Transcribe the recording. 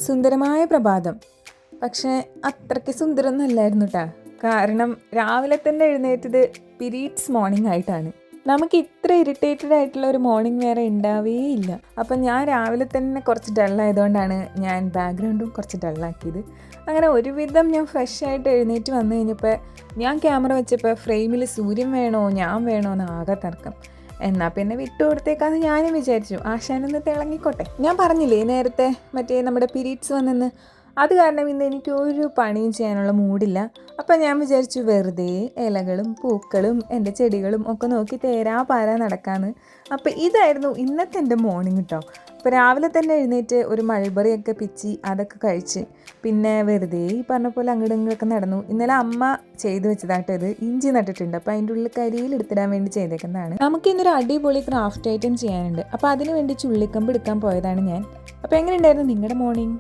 സുന്ദരമായ പ്രഭാതം. പക്ഷേ അത്രയ്ക്ക് സുന്ദരമൊന്നുമല്ലായിരുന്നു കേട്ടോ. കാരണം രാവിലെ തന്നെ എഴുന്നേറ്റത് പീരീഡ്സ് മോർണിംഗ് ആയിട്ടാണ്. നമുക്ക് ഇത്ര ഇറിറ്റേറ്റഡ് ആയിട്ടുള്ള ഒരു മോർണിംഗ് വേറെ ഉണ്ടാവുകയില്ല. അപ്പം ഞാൻ രാവിലെ തന്നെ കുറച്ച് ഡള്ളായതുകൊണ്ടാണ് ഞാൻ ബാക്ക്ഗ്രൗണ്ടും കുറച്ച് ഡള്ളാക്കിയത്. അങ്ങനെ ഒരുവിധം ഞാൻ ഫ്രഷ് ആയിട്ട് എഴുന്നേറ്റ് വന്നു കഴിഞ്ഞപ്പോൾ ഞാൻ ക്യാമറ വെച്ചപ്പോൾ ഫ്രെയിമിൽ സൂര്യൻ വേണോ ഞാൻ വേണോ എന്ന് ആകെ തർക്കം. എന്നാൽ പിന്നെ വിട്ടു കൊടുത്തേക്കാന്ന് ഞാനും വിചാരിച്ചു. ആശാനൊന്ന് തിളങ്ങിക്കോട്ടെ. ഞാൻ പറഞ്ഞില്ലേ നേരത്തെ മറ്റേ നമ്മുടെ പീരീഡ്സ് വന്നെന്ന്. അത് കാരണം ഇന്ന് എനിക്ക് ഒരു പണിയും ചെയ്യാനുള്ള മൂഡില്ല. അപ്പം ഞാൻ വിചാരിച്ചു വെറുതെ ഇലകളും പൂക്കളും എൻ്റെ ചെടികളും ഒക്കെ നോക്കി തേരാ പാരാ നടക്കാമെന്ന്. അപ്പോൾ ഇതായിരുന്നു ഇന്നത്തെ എൻ്റെ മോർണിംഗ് കേട്ടോ. അപ്പോൾ രാവിലെ തന്നെ എഴുന്നേറ്റ് ഒരു മൾബറിയൊക്കെ പിച്ചി അതൊക്കെ കഴിച്ച് പിന്നെ വെറുതെ ഈ പറഞ്ഞ പോലെ അങ്ങോട്ടും ഇങ്ങോട്ടൊക്കെ നടന്നു. ഇന്നലെ അമ്മ ചെയ്തു വെച്ചതായിട്ട് ഇത് ഇഞ്ചി നട്ടിട്ടുണ്ട്. അപ്പോൾ അതിൻ്റെ ഉള്ളിൽ കരിയിലെടുത്തിടാൻ വേണ്ടി ചെയ്തേക്കുന്നതാണ്. നമുക്ക് ഇന്നൊരു അടിപൊളി ക്രാഫ്റ്റ് ഐറ്റം ചെയ്യാനുണ്ട്. അപ്പോൾ അതിന് വേണ്ടി ചുള്ളിക്കമ്പ് എടുക്കാൻ പോയതാണ് ഞാൻ. അപ്പോൾ എങ്ങനെ ഉണ്ടായിരുന്നു നിങ്ങളുടെ മോർണിംഗ്?